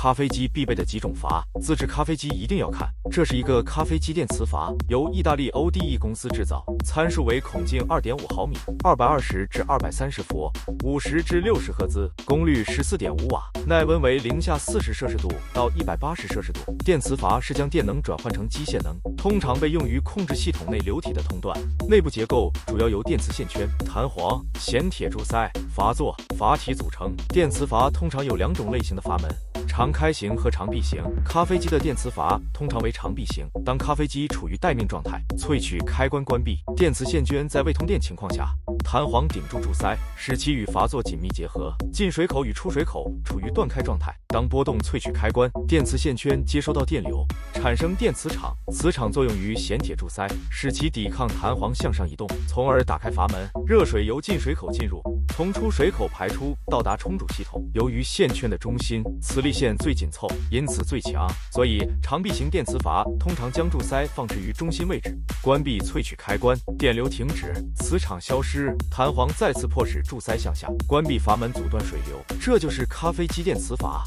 咖啡机必备的几种阀，自制咖啡机一定要看。这是一个咖啡机电磁阀，由意大利 ODE 公司制造，参数为孔径 2.5 毫米，220至230伏，50至60赫兹，功率14.5瓦，耐温为零下40摄氏度到180摄氏度。电磁阀是将电能转换成机械能，通常被用于控制系统内流体的通断。内部结构主要由电磁线圈、弹簧、弦铁柱塞、阀座、阀体组成。电磁阀通常有2种类型的阀门，长开型和长闭型。咖啡机的电磁阀通常为长闭型。当咖啡机处于待命状态，萃取开关关闭，电磁线圈在未通电情况下，弹簧顶住柱塞，使其与阀座紧密结合。进水口与出水口处于断开状态。当拨动萃取开关，电磁线圈接收到电流，产生电磁场，磁场作用于弦铁柱塞，使其抵抗弹簧向上移动，从而打开阀门。热水由进水口进入，从出水口排出，到达冲煮系统。由于线圈的中心磁力线最紧凑，因此最强，所以长闭型电磁阀通常将柱塞放置于中心位置。关闭萃取开关，电流停止，磁场消失，弹簧再次迫使柱塞向下，关闭阀门阻断水流。这就是咖啡机电磁阀。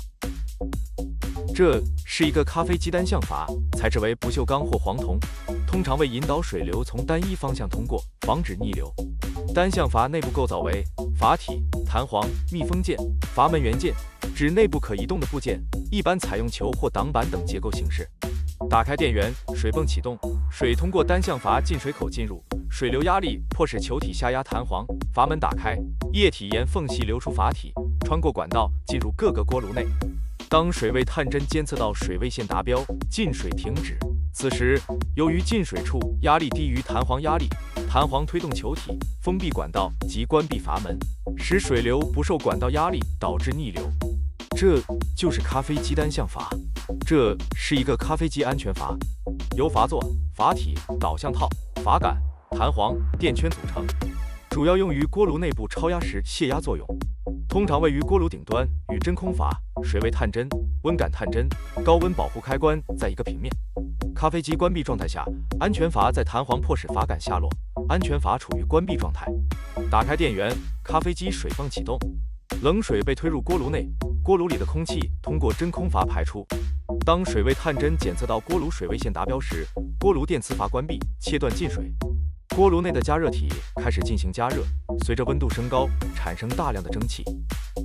这是一个咖啡机单向阀，材质为不锈钢或黄铜，通常为引导水流从单一方向通过，防止逆流。单向阀内部构造为阀体、弹簧、密封件、阀门元件，指内部可移动的部件，一般采用球或挡板等结构形式。打开电源，水泵启动，水通过单向阀进水口进入，水流压力迫使球体下压弹簧，阀门打开，液体沿缝隙流出阀体，穿过管道进入各个锅炉内。当水位探针监测到水位线达标，进水停止。此时，由于进水处压力低于弹簧压力，弹簧推动球体，封闭管道及关闭阀门，使水流不受管道压力，导致逆流。这就是咖啡机单向阀。这是一个咖啡机安全阀，由阀座、阀体、导向套、阀杆、弹簧、电圈组成，主要用于锅炉内部超压时泄压作用。通常位于锅炉顶端，与真空阀、水位探针、温感探针、高温保护开关在一个平面。咖啡机关闭状态下，安全阀在弹簧迫使阀杆下落，安全阀处于关闭状态。打开电源，咖啡机水泵启动，冷水被推入锅炉内，锅炉里的空气通过真空阀排出。当水位探针检测到锅炉水位线达标时，锅炉电磁阀关闭，切断进水。锅炉内的加热体开始进行加热，随着温度升高，产生大量的蒸汽。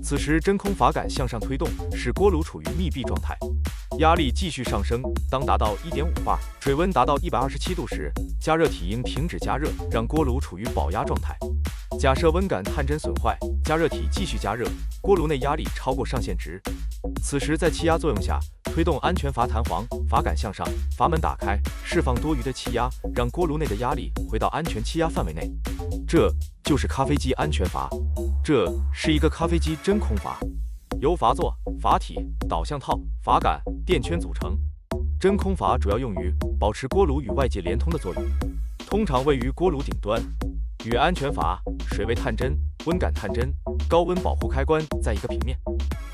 此时真空阀杆向上推动，使锅炉处于密闭状态。压力继续上升，当达到 1.5 bar， 水温达到127度时，加热体应停止加热，让锅炉处于保压状态。假设温感探针损坏，加热体继续加热，锅炉内压力超过上限值。此时在气压作用下，推动安全阀弹簧，阀杆向上，阀门打开，释放多余的气压，让锅炉内的压力回到安全气压范围内。这就是咖啡机安全阀。这是一个咖啡机真空阀，由阀座、阀体、导向套、阀杆、电圈组成。真空阀主要用于保持锅炉与外界连通的作用，通常位于锅炉顶端，与安全阀、水位探针、温感探针、高温保护开关在一个平面。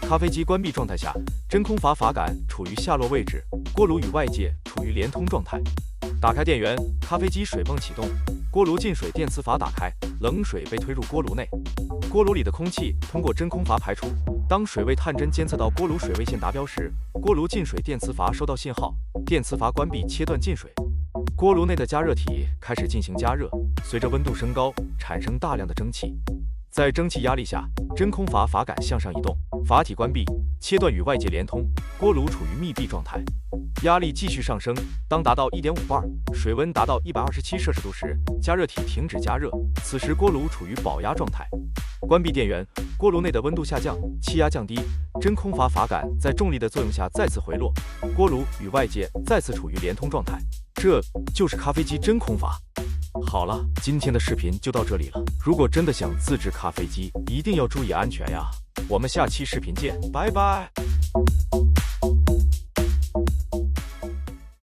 咖啡机关闭状态下，真空阀阀杆处于下落位置，锅炉与外界处于连通状态。打开电源，咖啡机水泵启动，锅炉进水电磁阀打开，冷水被推入锅炉内，锅炉里的空气通过真空阀排出。当水位探针监测到锅炉水位线达标时，锅炉进水电磁阀收到信号，电磁阀关闭，切断进水。锅炉内的加热体开始进行加热，随着温度升高，产生大量的蒸汽。在蒸汽压力下，真空阀阀杆向上移动，阀体关闭，切断与外界连通，锅炉处于密闭状态。压力继续上升，当达到 1.5 bar， 水温达到127摄氏度时，加热体停止加热，此时锅炉处于保压状态。关闭电源，锅炉内的温度下降，气压降低，真空阀阀杆在重力的作用下再次回落，锅炉与外界再次处于连通状态。这就是咖啡机真空阀。好了，今天的视频就到这里了。如果真的想自制咖啡机，一定要注意安全呀。我们下期视频见，拜拜。